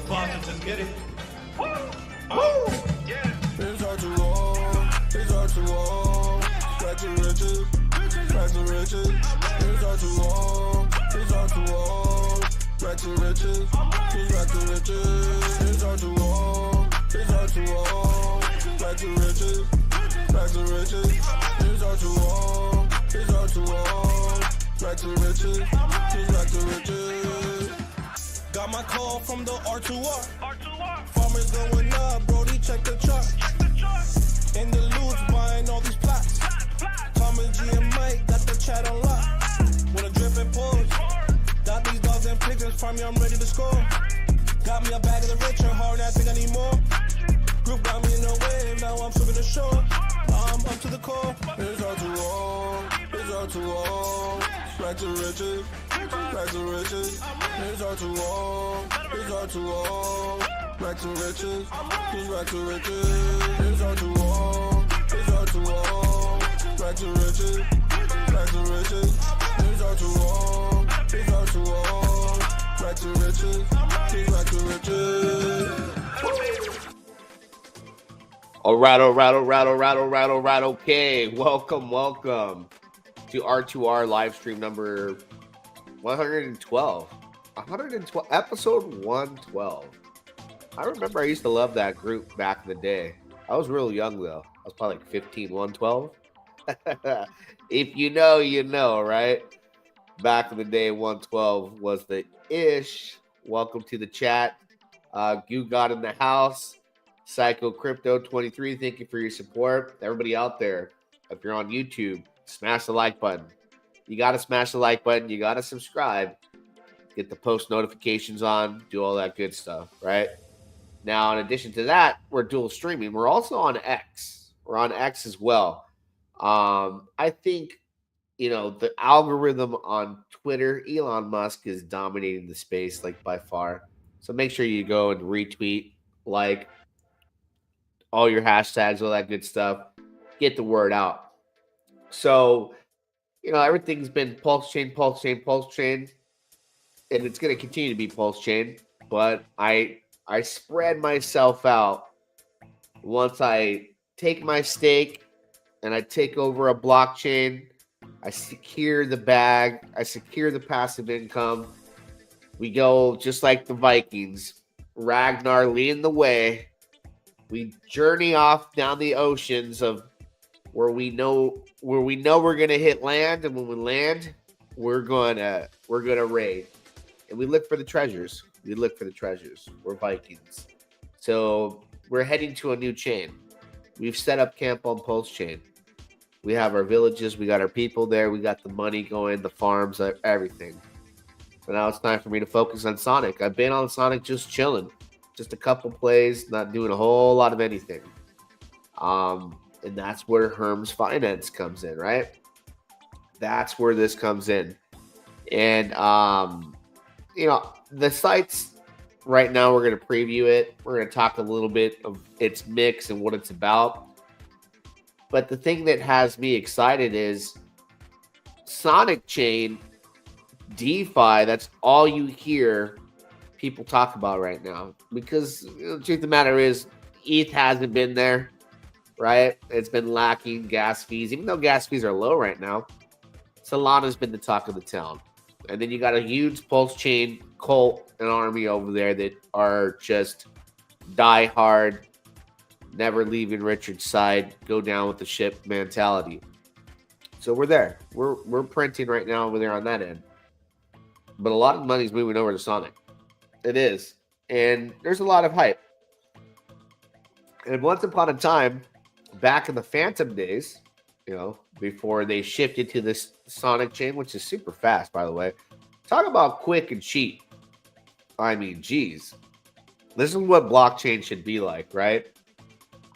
faucets and get it. Woo! Yeah. It's R2R, it's R2R, back to riches, back to riches. It's R2R, it's R2R, back to riches, back to riches. It's R2R, it's R2R, back to riches, back to riches. It's R2R, it's R2R, back to riches, back to riches. Got my call from the R2R. Farmers going up, Brody, check the chart. In the loot, buying all these plots. Tom and G and Mike got the chat on lock. With a drip and pause. Got these dogs and pigeons, farm me, I'm ready to score. Got me a bag of the rich and hard, I think I need more. Group got me in the wave, now I'm swimming the shore. I'm up to the core. It's R2R, it's R2R. Back to riches, back to riches. It's R2R, it's R2R. Back to riches, back to riches. It's R2R, it's R2R. Back to riches, back to riches. It's R2R, it's R2R. Back to riches, back to riches. All right. Okay. Welcome to R2R live stream number 112. Episode 112. I remember I used to love that group back in the day. I was real young, though. I was probably like 15, 112. If you know, you know, right? Back in the day, 112 was the ish. Welcome to the chat. You got in the house. Psycho Crypto 23, thank you for your support. Everybody out there, if you're on YouTube, smash the like button. You got to smash the like button. You got to subscribe. Get the post notifications on. Do all that good stuff, right? Now, in addition to that, we're dual streaming. We're also on X. We're on X as well. I think, the algorithm on Twitter, Elon Musk is dominating the space, like, by far. So make sure you go and retweet, like, all your hashtags, all that good stuff. Get the word out. So, everything's been pulse chain. And it's going to continue to be pulse chain. But I spread myself out once I take my stake and I take over a blockchain. I secure the bag. I secure the passive income. We go just like the Vikings. Ragnar leading the way. We journey off down the oceans of where we know we're gonna hit land, and when we land, we're gonna raid. And we look for the treasures. We're Vikings. So we're heading to a new chain. We've set up camp on Pulse Chain. We have our villages. We got our people there. We got the money going, the farms, everything. So now it's time for me to focus on Sonic. I've been on Sonic just chilling. Just a couple plays, not doing a whole lot of anything. And that's where Herms Finance comes in, right? That's where this comes in. And the sites right now, we're going to preview it. We're going to talk a little bit of its mix and what it's about. But the thing that has me excited is Sonic Chain, DeFi, that's all you hear people talk about right now. Because the truth of the matter is, ETH hasn't been there, right? It's been lacking gas fees. Even though gas fees are low right now, Solana's been the talk of the town. And then you got a huge Pulse Chain cult and army over there that are just die hard, never leaving Richard's side, go down with the ship mentality. So we're there. We're printing right now over there on that end. But a lot of money's moving over to Sonic. It is. And there's a lot of hype. And once upon a time, back in the Phantom days, before they shifted to this Sonic chain, which is super fast, by the way. Talk about quick and cheap. I mean, geez. This is what blockchain should be like, right?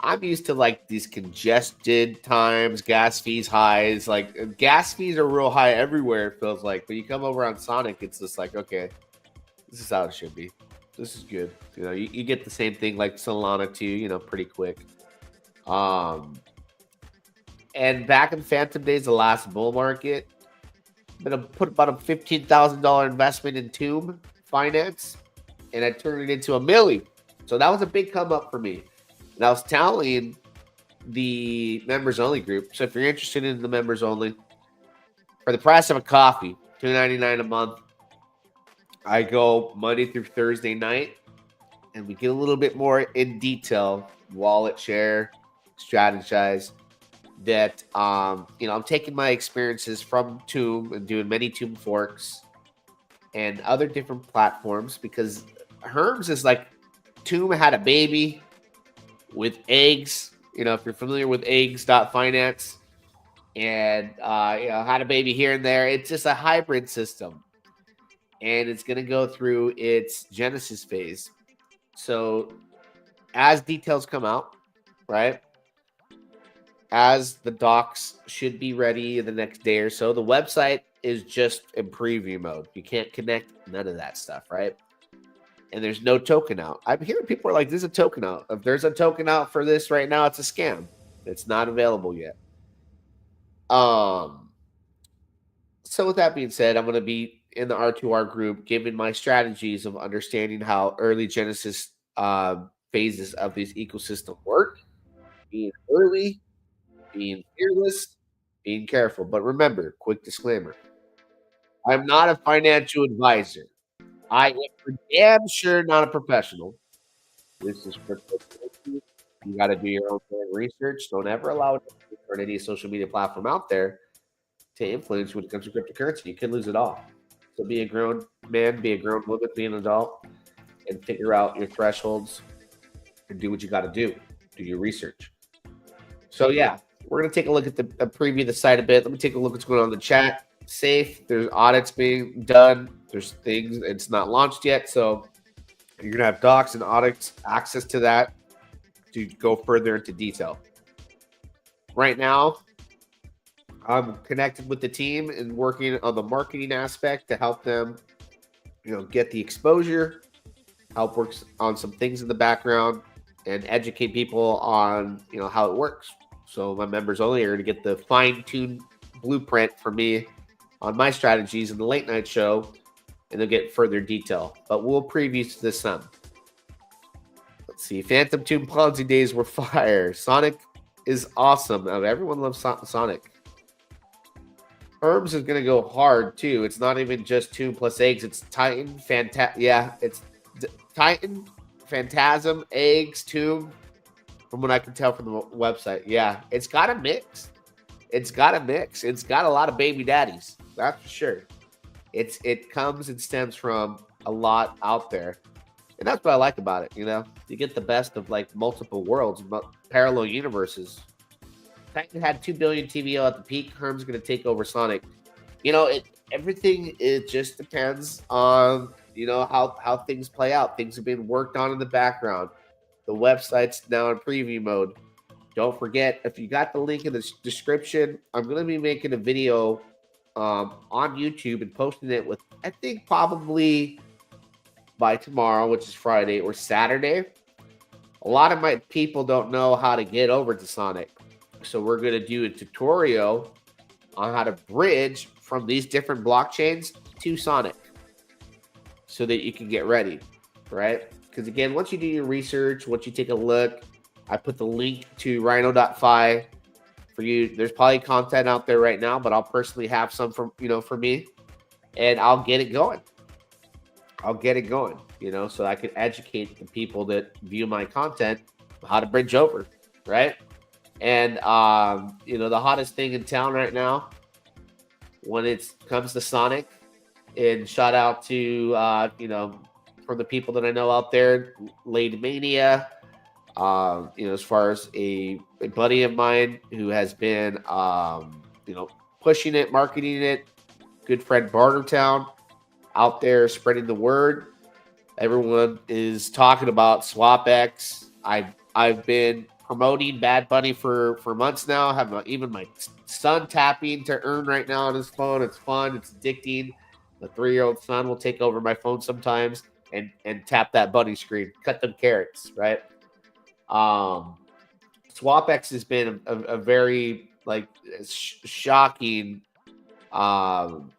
I'm used to like these congested times, gas fees highs. Like gas fees are real high everywhere, it feels like. But you come over on Sonic, it's just like, okay, this is how it should be. This is good. You get the same thing like Solana too, pretty quick. And back in Phantom days, the last bull market, I'm going to put about a $15,000 investment in Tomb Finance. and I turned it into a milli. So that was a big come up for me. And I was telling the members only group. So if you're interested in the members only, for the price of a coffee, $2.99 a month, I go Monday through Thursday night, and we get a little bit more in detail, wallet share, strategize. That I'm taking my experiences from Tomb and doing many Tomb forks and other different platforms, because Herms is like Tomb had a baby with eggs. If you're familiar with eggs.finance, and had a baby here and there. It's just a hybrid system, and it's going to go through its genesis phase. So as details come out, right, as the docs should be ready in the next day or so, the website is just in preview mode. You can't connect, none of that stuff, right? And there's no token out. I'm hearing people are like, there's a token out. If there's a token out for this right now, it's a scam. It's not available yet. So with that being said, I'm going to be in the R2R group giving my strategies of understanding how early genesis phases of these ecosystems work, being early, being fearless, being careful. But remember, quick disclaimer, I'm not a financial advisor. I am for damn sure not a professional. This is cryptocurrency. You got to do your own research. Don't ever allow it on any social media platform out there to influence when it comes to cryptocurrency. You can lose it all. So be a grown man, be a grown woman, be an adult, and figure out your thresholds and do what you got to do. Do your research. So yeah, we're gonna take a look at the preview of the site a bit. Let me take a look at what's going on in the chat. Safe. There's audits being done. There's things. It's not launched yet, so you're gonna have docs and audits access to that to go further into detail. Right now, I'm connected with the team and working on the marketing aspect to help them, get the exposure, help work on some things in the background, and educate people on, how it works. So my members only are going to get the fine-tuned blueprint for me on my strategies in the late night show, and they'll get further detail. But we'll preview to this some. Let's see. Phantom Tomb Ponzi days were fire. Sonic is awesome. Everyone loves Sonic. Herms is going to go hard, too. It's not even just Tomb plus eggs. It's Titan, it's Titan, Phantasm, eggs, Tomb, from what I can tell from the website. Yeah, it's got a mix. It's got a lot of baby daddies. That's for sure. It comes and stems from a lot out there. And that's what I like about it, You get the best of, like, multiple worlds, parallel universes. Titan had 2 billion TVO at the peak. Herm's going to take over Sonic. Everything, it just depends on, how things play out. Things have been worked on in the background. The website's now in preview mode. Don't forget, if you got the link in the description, I'm going to be making a video on YouTube and posting it with, I think, probably by tomorrow, which is Friday, or Saturday. A lot of my people don't know how to get over to Sonic. So we're going to do a tutorial on how to bridge from these different blockchains to Sonic so that you can get ready, right? Because again, once you do your research, once you take a look, I put the link to rhino.fi for you. There's probably content out there right now, but I'll personally have some for me, and I'll get it going. So I can educate the people that view my content how to bridge over, right? And, the hottest thing in town right now when it comes to Sonic, and shout out to, from the people that I know out there, Lady Mania, as far as a buddy of mine who has been, pushing it, marketing it, good friend Bartertown out there spreading the word. Everyone is talking about SwapX. I've been promoting Bad Bunny for months now. I have even my son tapping to earn right now on his phone. It's fun. It's addicting. The 3-year-old son will take over my phone sometimes and tap that Bunny screen. Cut them carrots, right? SwapX has been a very shocking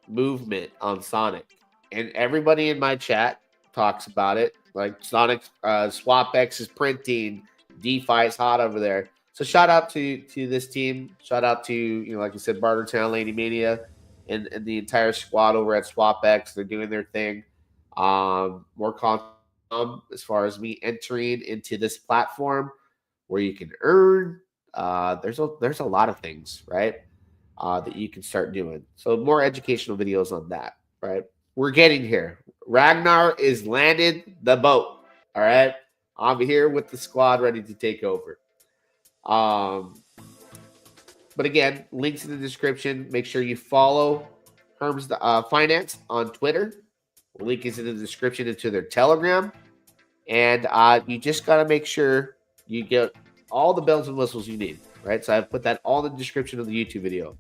movement on Sonic. And everybody in my chat talks about it. Like Sonic, SwapX is printing, DeFi is hot over there. So shout out to this team. Shout out to, like you said, Bartertown, Lady Mania, and the entire squad over at SwapX. They're doing their thing. More content as far as me entering into this platform where you can earn. There's a lot of things, right? That you can start doing. So more educational videos on that, right? We're getting here. Ragnar is landed the boat. All right. I'm here with the squad ready to take over. But again, links in the description. Make sure you follow Herms Finance on Twitter. The link is in the description into their Telegram. And you just got to make sure you get all the bells and whistles you need, right? So I've put that all in the description of the YouTube video.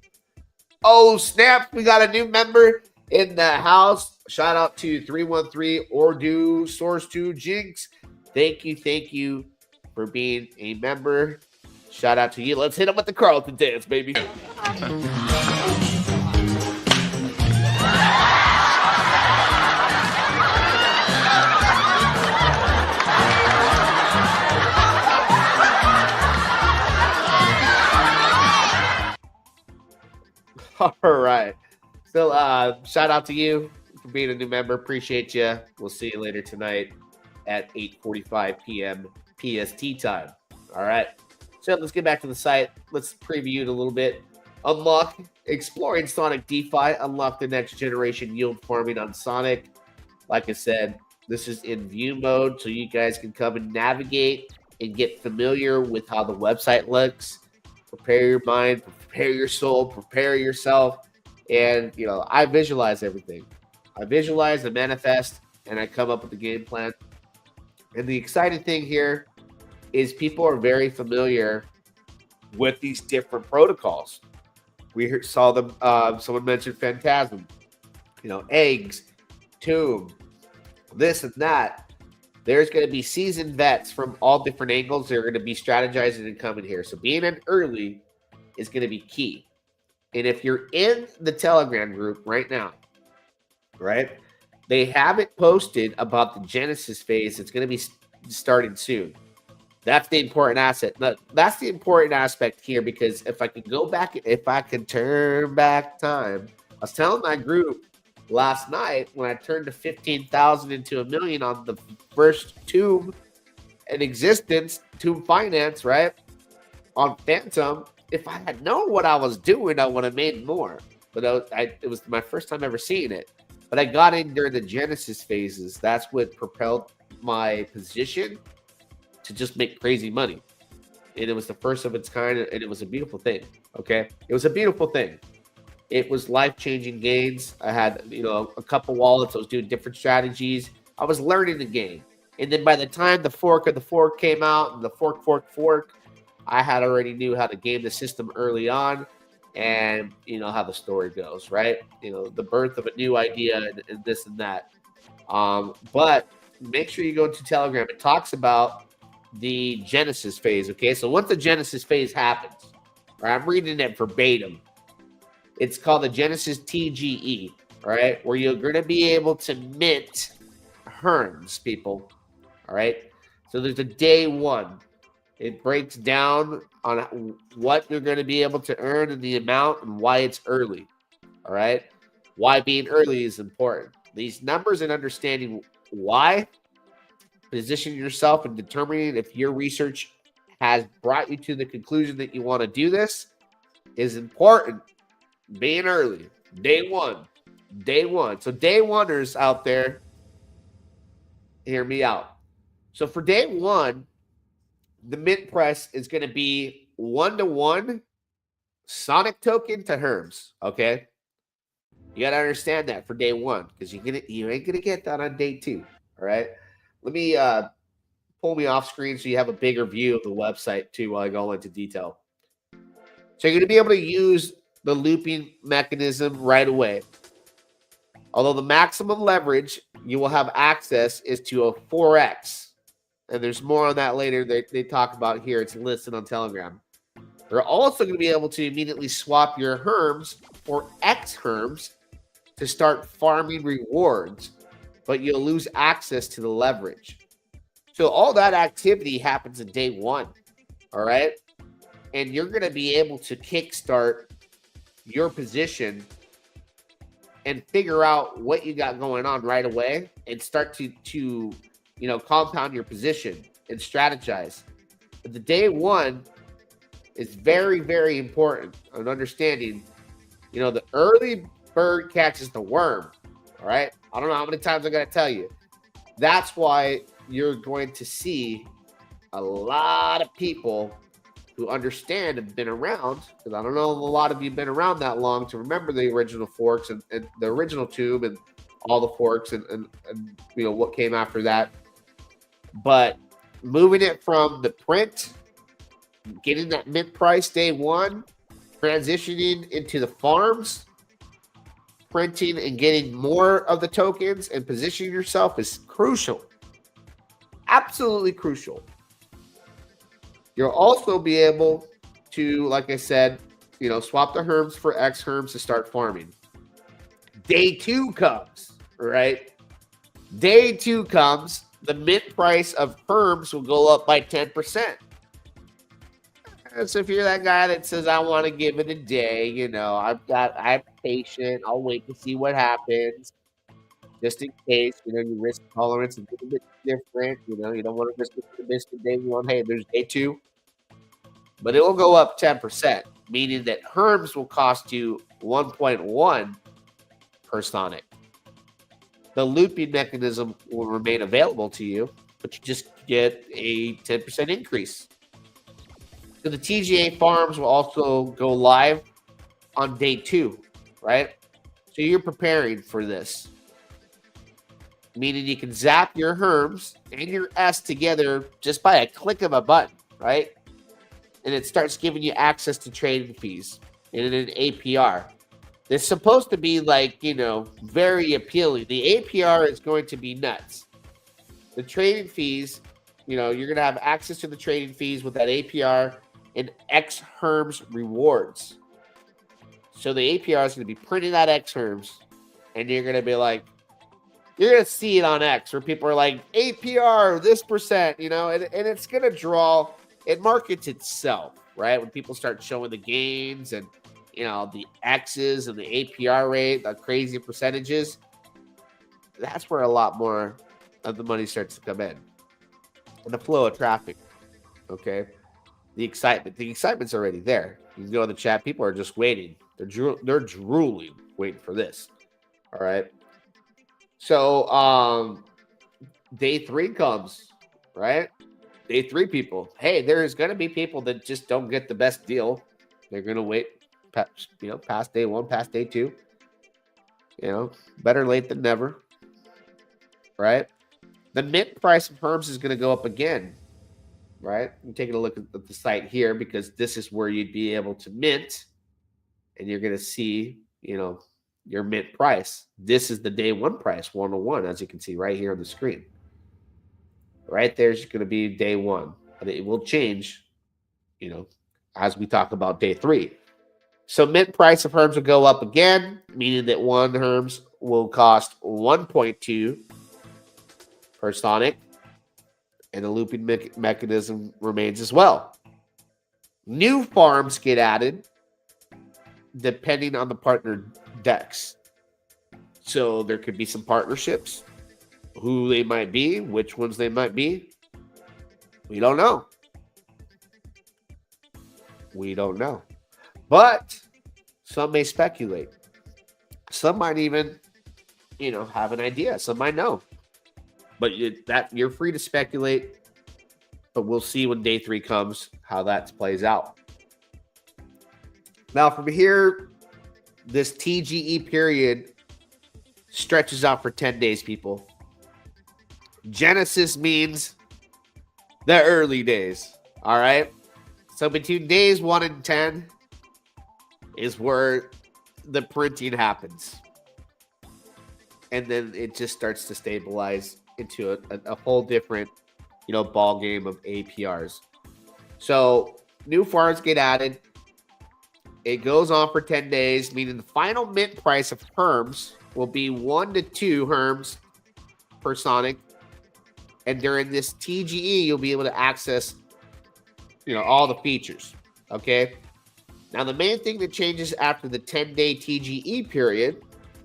Oh, snap. We got a new member in the house. Shout out to 313 Ordu Source 2 Jinx. Thank you for being a member. Shout out to you. Let's hit him with the Carlton dance, baby. All right. Still, shout out to you for being a new member. Appreciate you. We'll see you later tonight at 8:45 p.m. PST time. All right. So let's get back to the site. Let's preview it a little bit. Unlock, exploring Sonic DeFi. Unlock the next generation yield farming on Sonic. Like I said, this is in view mode, so you guys can come and navigate and get familiar with how the website looks. Prepare your mind, prepare your soul, prepare yourself. And, I visualize everything. I visualize, I manifest, and I come up with the game plan. And the exciting thing here is people are very familiar with these different protocols. We saw them, someone mentioned Phantasm, eggs, tomb, this and that. There's going to be seasoned vets from all different angles. They're going to be strategizing and coming here. So being in early is going to be key. And if you're in the Telegram group right now, right, they have it posted about the Genesis phase. It's going to be starting soon. That's the important asset. That's the important aspect here, because if I could go back, if I could turn back time, I was telling my group last night when I turned to 15,000 into $1 million on the first tomb in existence, Tomb Finance, right? On Phantom, if I had known what I was doing, I would have made more. But it was my first time ever seeing it. But I got in during the Genesis phases. That's what propelled my position to just make crazy money. And it was the first of its kind, and it was a beautiful thing. Okay? It was a beautiful thing. It was life-changing gains. I had, a couple wallets. I was doing different strategies. I was learning the game. And then by the time the fork of the fork came out and the fork, I had already knew how to game the system early on, and how the story goes, right? The birth of a new idea and this and that. But make sure you go to Telegram. It talks about the Genesis phase. Okay, so once the Genesis phase happens, right, I'm reading it verbatim. It's called the Genesis TGE, right? Where you're going to be able to mint Herms, people. All right. So there's a day one. It breaks down on what you're going to be able to earn and the amount and why it's early. All right. Why being early is important. These numbers and understanding why, positioning yourself and determining if your research has brought you to the conclusion that you want to do this is important. Being early, day one. So day oneers out there, hear me out. So for day one, the mint price is going to be 1-to-1 Sonic token to Herms. Okay, you got to understand that for day one, because you ain't gonna get that on day two. All right, let me pull me off screen so you have a bigger view of the website too while I go into detail. So you're going to be able to use the looping mechanism right away. Although the maximum leverage you will have access is to a 4x. And there's more on that later. They talk about here. It's listed on Telegram. They're also going to be able to immediately swap your Herms for X Herms to start farming rewards. but you'll lose access to the leverage. So all that activity happens in day one, all right? And you're going to be able to kickstart your position and figure out what you got going on right away and start to compound your position and strategize. But the day one is very, very important on understanding, the early bird catches the worm, all right? I don't know how many times I got to tell you. That's why you're going to see a lot of people who understand and been around, because I don't know if a lot of you have been around that long to remember the original forks and the original tube and all the forks and what came after that. But moving it from the print, getting that mint price day one, transitioning into the farms, printing and getting more of the tokens and positioning yourself is crucial. Absolutely crucial. You'll also be able to, like I said, swap the Herms for X Herms to start farming. Day two comes, right? Day two comes, the mint price of Herms will go up by 10%. And so if you're that guy that says, I want to give it a day, I'm patient, I'll wait to see what happens. Just in case, your risk tolerance is a little bit different. You don't want to risk it for the biscuit day one. Hey, there's day two. But it will go up 10%, meaning that Herms will cost you 1.1 per Sonic. The looping mechanism will remain available to you, but you just get a 10% increase. So the TGA farms will also go live on day two, right? So you're preparing for this. Meaning you can zap your Herms and your S together just by a click of a button, right? And it starts giving you access to trading fees and an APR. It's supposed to be very appealing. The APR is going to be nuts. The trading fees, you're going to have access to the trading fees with that APR and X Herms rewards. So the APR is going to be printing that X Herms, and you're going to be like, you're going to see it on X where people are like, APR, this percent, and it's going to draw, it markets itself, right? When people start showing the gains and, the X's and the APR rate, the crazy percentages, that's where a lot more of the money starts to come in. And the flow of traffic, okay? The excitement's already there. You can go in the chat. People are just waiting. They're drooling, waiting for this. All right. So day three comes, right? Day three people. Hey, there's going to be people that just don't get the best deal. They're going to wait, past day one, past day two. Better late than never, right? The mint price of Herms is going to go up again, right? I'm taking a look at the site here because this is where you'd be able to mint, and you're going to see, your mint price. This is the day one price, 101, as you can see right here on the screen. Right there's going to be day one, but it will change, as we talk about day three. So mint price of Herms will go up again, meaning that one Herms will cost 1.2 per Sonic, and the looping mechanism remains as well. New farms get added depending on the partner decks. So there could be some partnerships, who they might be, which ones they might be. We don't know. But some may speculate. Some might even, have an idea. Some might know. But you're free to speculate. But we'll see when day three comes how that plays out. Now, from here, this TGE period stretches out for 10 days, people. Genesis means the early days. All right. So between days 1 and 10 is where the printing happens. And then it just starts to stabilize into a whole different, ball game of APRs. So new farms get added. It goes on for 10 days, meaning the final mint price of Herms will be 1 to 2 Herms per Sonic. And during this TGE, you'll be able to access, all the features. Okay. Now, the main thing that changes after the 10-day TGE period,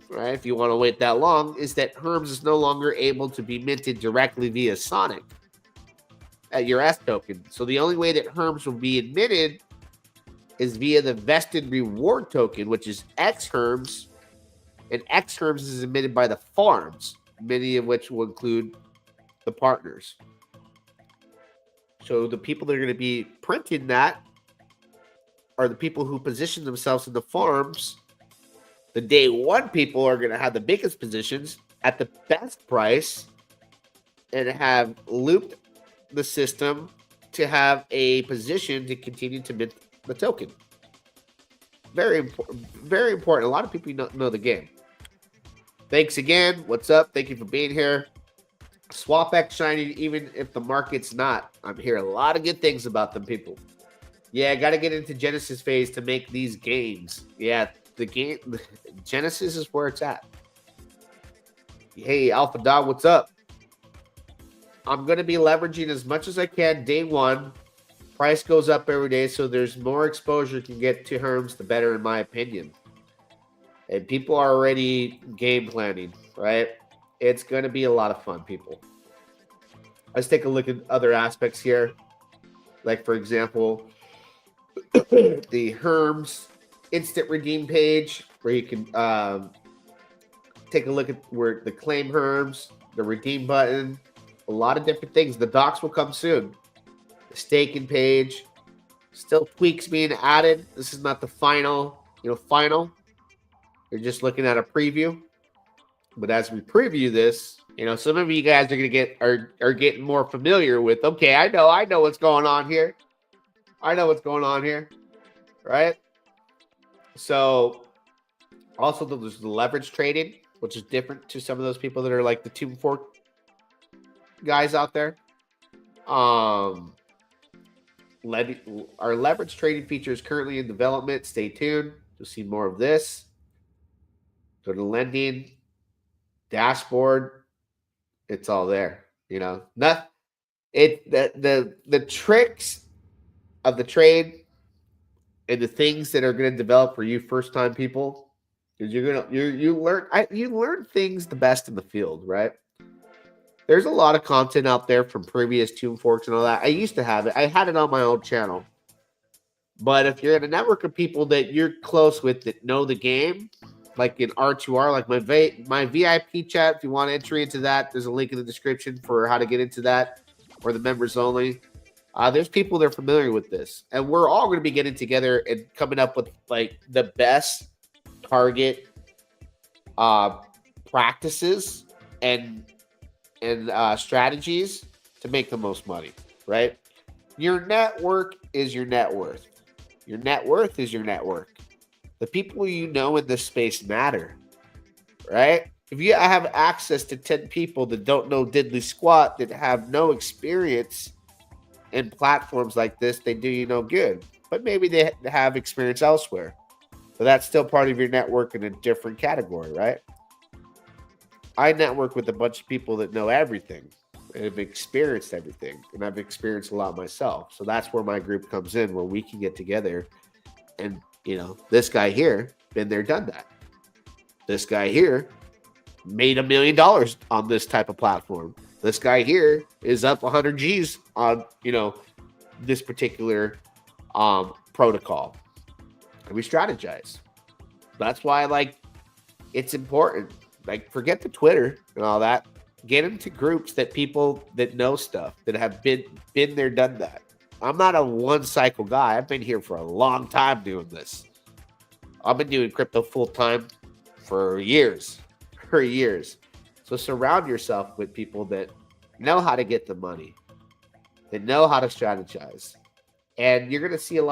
right, if you want to wait that long, is that Herms is no longer able to be minted directly via Sonic at your S token. So the only way that Herms will be admitted is via the vested reward token, which is X Herms, and X Herms is admitted by the farms, many of which will include the partners. So the people that are going to be printing that are the people who position themselves in the farms. The day one people are going to have the biggest positions at the best price and have looped the system to have a position to continue to mint the token. Very important. Very important. A lot of people know the game. Thanks again. What's up? Thank you for being here. SwapX shining, even if the market's not. I'm hearing a lot of good things about them people. Yeah, I got to get into Genesis phase to make these games. Yeah, Genesis is where it's at. Hey, Alpha Dog, what's up? I'm going to be leveraging as much as I can day one. Price goes up every day, so there's more exposure you can get to Herms, the better, in my opinion. And people are already game planning, right? It's going to be a lot of fun, people. Let's take a look at other aspects here. Like, for example, the Herms instant redeem page, where you can take a look at where the claim Herms, the redeem button, a lot of different things. The docs will come soon. The staking page, still tweaks being added. This is not the final, final. You're just looking at a preview. But as we preview this, some of you guys are getting more familiar with, okay, I know what's going on here. I know what's going on here, right? So also there's the leverage trading, which is different to some of those people that are like the 2-4 guys out there. Our leverage trading feature is currently in development. Stay tuned. You'll see more of this. Go to lending dashboard. It's all there. The tricks of the trade and the things that are going to develop for you first time people, because you learn things the best in the field, right? There's a lot of content out there from previous Tomb Forks and all that. I used to have it. I had it on my own channel. But if you're in a network of people that you're close with that know the game, like in R2R, like my VIP chat, if you want to enter into that, there's a link in the description for how to get into that, or the members only. There's people that are familiar with this. And we're all going to be getting together and coming up with like the best target practices and strategies to make the most money, right? Your network is your net worth. Your net worth is your network. The people in this space matter, right? If you have access to 10 people that don't know diddly squat, that have no experience in platforms like this, they do you no good. But maybe they have experience elsewhere. But that's still part of your network in a different category, right? I network with a bunch of people that know everything and have experienced everything. And I've experienced a lot myself. So that's where my group comes in, where we can get together and, this guy here, been there, done that. This guy here made $1 million on this type of platform. This guy here is up 100 G's on, this particular protocol. And we strategize. That's why, it's important. Forget the Twitter and all that. Get into groups that people that know stuff, that have been there, done that. I'm not a one-cycle guy. I've been here for a long time doing this. I've been doing crypto full-time for years. So surround yourself with people that know how to get the money, that know how to strategize. And you're going to see a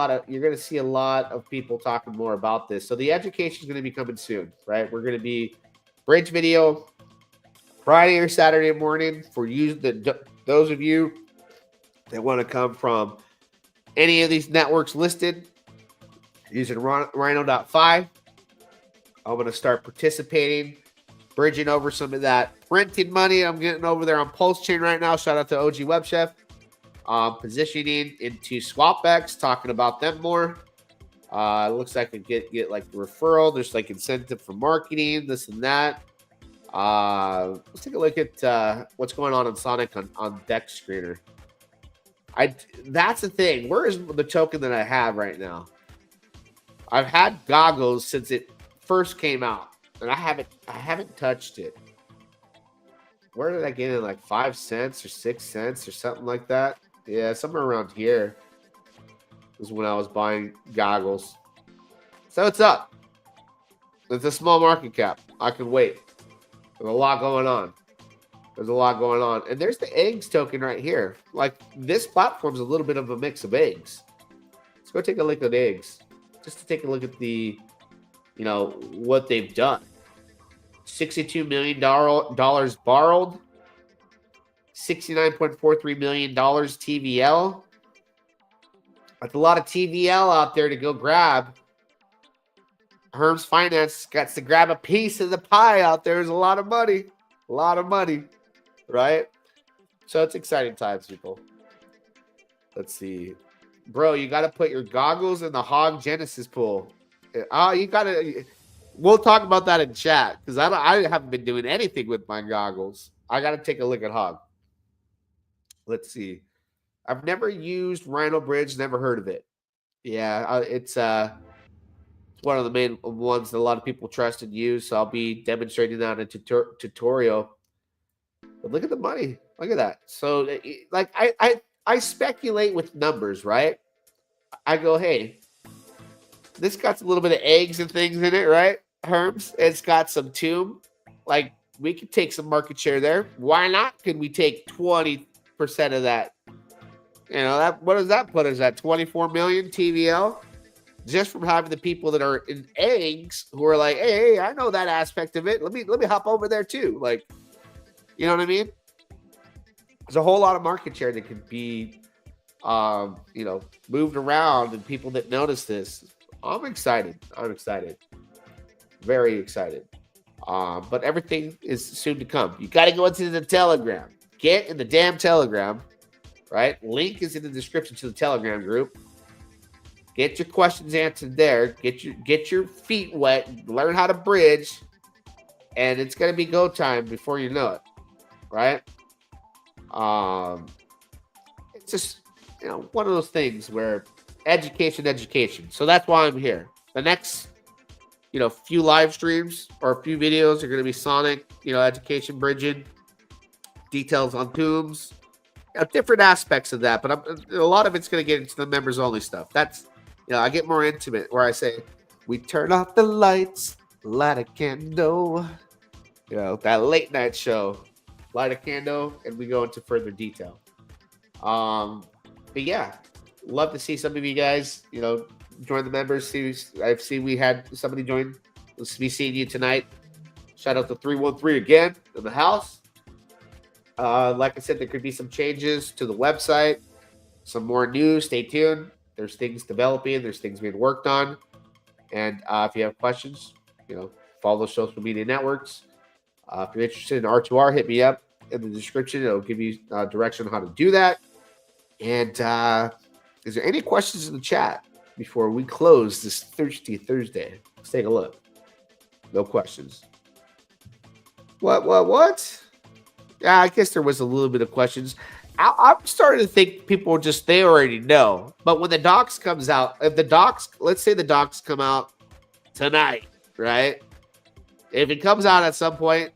lot of people talking more about this. So the education is going to be coming soon, right? We're going to be bridge video Friday or Saturday morning for you, those of you that want to come from any of these networks listed using Rhino.5. I'm going to start participating bridging over some of that printing money I'm getting over there on Pulse Chain right now. Shout out to OG Web Chef. Positioning into SwapX, talking about them more. Looks like I get like the referral. There's like incentive for marketing, this and that. Let's take a look at what's going on Sonic on Dex Screener. That's the thing. Where is the token that I have right now? I've had goggles since it first came out, and I haven't touched it. Where did I get it? Like 5 cents or 6 cents or something like that? Yeah, somewhere around here is when I was buying goggles. So it's up. It's a small market cap. I can wait. There's a lot going on. And there's the eggs token right here. Like, this platform's a little bit of a mix of eggs. Let's go take a look at eggs. Just to take a look at the, what they've done. $62 million borrowed. $69.43 million TVL. That's a lot of TVL out there to go grab. Herms Finance got to grab a piece of the pie out there. There's a lot of money. Right? So it's exciting times, people. Let's see. Bro, you got to put your goggles in the Hog Genesis pool. Oh, you got to... We'll talk about that in chat, because I haven't been doing anything with my goggles. I got to take a look at Hog. Let's see. I've never used Rhino Bridge, never heard of it. Yeah, it's one of the main ones that a lot of people trust and use, so I'll be demonstrating that in a tutorial. But look at the money. Look at that. So, like, I speculate with numbers, right? I go, hey, this got a little bit of eggs and things in it, right? Herms. It's got some tomb. Like, we could take some market share there. Why not? Could we take 20% of that? What does that put us at? 24 million TVL? Just from having the people that are in eggs who are like, hey, I know that aspect of it. Let me hop over there too. Like, you know what I mean? There's a whole lot of market share that could be, moved around, and people that notice this. I'm excited. Very excited. But everything is soon to come. You got to go into the Telegram. Get in the damn Telegram, right? Link is in the description to the Telegram group. Get your questions answered there. Get your feet wet. Learn how to bridge. And it's going to be go time before you know it, right? It's just, one of those things where education. So that's why I'm here. The next, few live streams or a few videos are going to be Sonic, education bridging, details on tombs, different aspects of that. But a lot of it's going to get into the members only stuff. That's, I get more intimate where I say, we turn off the lights, light a candle, that late night show, light a candle, and we go into further detail. But yeah, love to see some of you guys, join the members series. I've seen we had somebody join. We'll be seeing you tonight. Shout out to 313 again in the house. Like I said, there could be some changes to the website, some more news. Stay tuned. There's things developing. There's things being worked on. And if you have questions, follow the social media networks. If you're interested in R2R, hit me up in the description. It'll give you direction on how to do that. And is there any questions in the chat before we close this Thirsty Thursday? Let's take a look. No questions. What? Yeah, I guess there was a little bit of questions. I'm starting to think people they already know. But when the docs comes out, let's say the docs come out tonight, right? If it comes out at some point,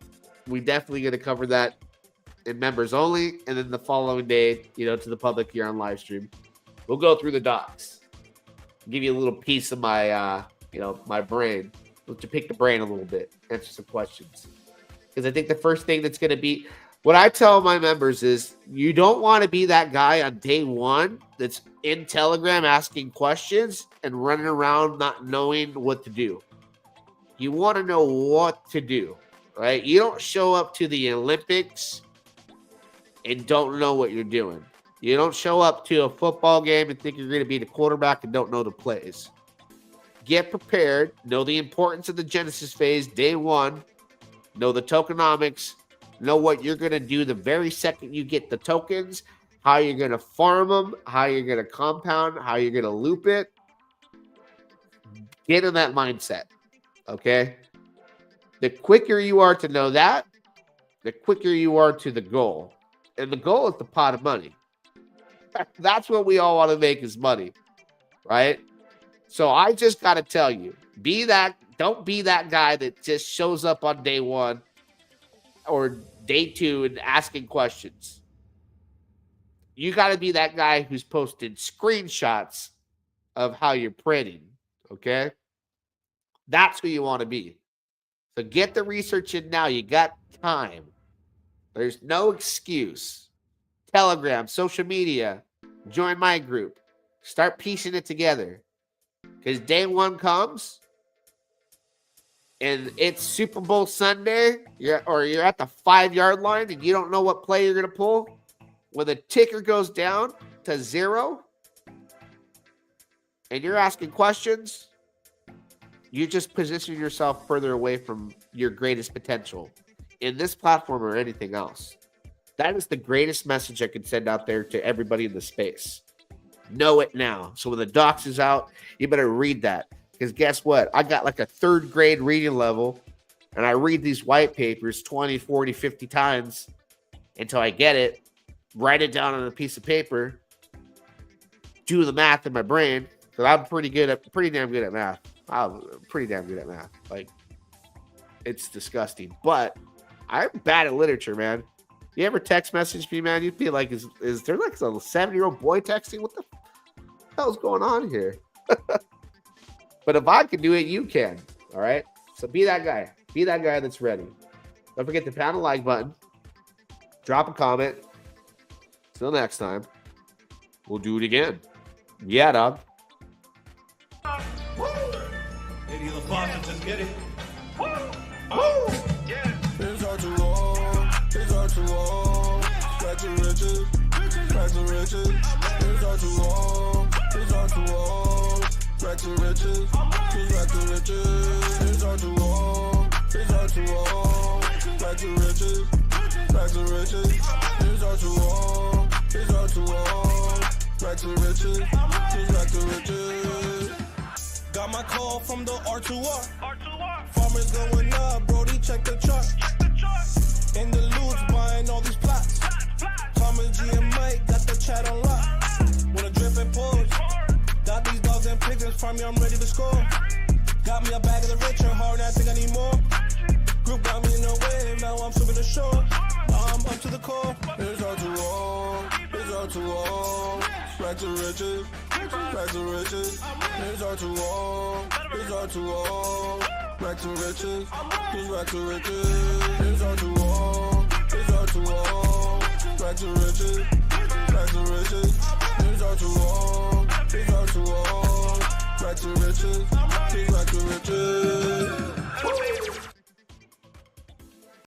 we definitely going to cover that in members only. And then the following day, to the public here on live stream, we'll go through the docs. Give you a little piece of my, my brain. To pick the brain a little bit, answer some questions. Because I think the first thing that's going to be, what I tell my members is, you don't want to be that guy on day one that's in Telegram asking questions and running around not knowing what to do. You want to know what to do, right? You don't show up to the Olympics and don't know what you're doing. You don't show up to a football game and think you're going to be the quarterback and don't know the plays. Get prepared. Know the importance of the Genesis phase day one. Know the tokenomics. Know what you're going to do the very second you get the tokens, how you're going to farm them, how you're going to compound, how you're going to loop it. Get in that mindset, okay? The quicker you are to know that, the quicker you are to the goal. And the goal is the pot of money. That's what we all want to make is money, right? So I just got to tell you, don't be that guy that just shows up on day one or day two and asking questions. You got to be that guy who's posted screenshots of how you're printing, okay? That's who you want to be. So get the research in now. You got time. There's no excuse. Telegram, social media, join my group. Start piecing it together. Because day one comes and it's Super Bowl Sunday, you're at the 5-yard line and you don't know what play you're going to pull. When the ticker goes down to 0 and you're asking questions, you just position yourself further away from your greatest potential in this platform or anything else. That is the greatest message I can send out there to everybody in the space. Know it now. So when the docs is out, you better read that. Because guess what? I got like a 3rd grade reading level, and I read these white papers 20, 40, 50 times until I get it, write it down on a piece of paper, do the math in my brain, because I'm pretty damn good at math. I'm pretty damn good at math. Like, it's disgusting. But I'm bad at literature, man. You ever text message me, man? You'd be like, is there like a 7-year-old boy texting? What the hell's going on here? But if I can do it, you can. All right? So be that guy. Be that guy that's ready. Don't forget to pound the like button. Drop a comment. Till next time, we'll do it again. Yeah, dog. Lady of the Faucet, just get it. It's R2R. Back to riches. Back to riches. It's R2R. It's R2R. Back to riches. Back to riches. It's R2R. It's R2R. Back to riches. Back to riches. It's R2R. It's R2R. Back to riches. Back to riches. Got my call from the R2R. Farmers going up, Brody, check the chart. In the loots, buying all these plots. Thomas G and Mike got the chat on lock. With a drip and pause. Got these dogs and pigeons, farm me, I'm ready to score. Got me a bag of the rich and hard, I think I need more. Group got me in the wave, now I'm swimming the shore. I'm up to the core. It's R2R. It's R2R. Back to riches. Back to riches. It's R2R. It's R2R. Back to riches. Back to riches. It's R2R. It's R2R. Back to riches. Back to riches. It's R2R. It's R2R. Back to riches. Back to riches.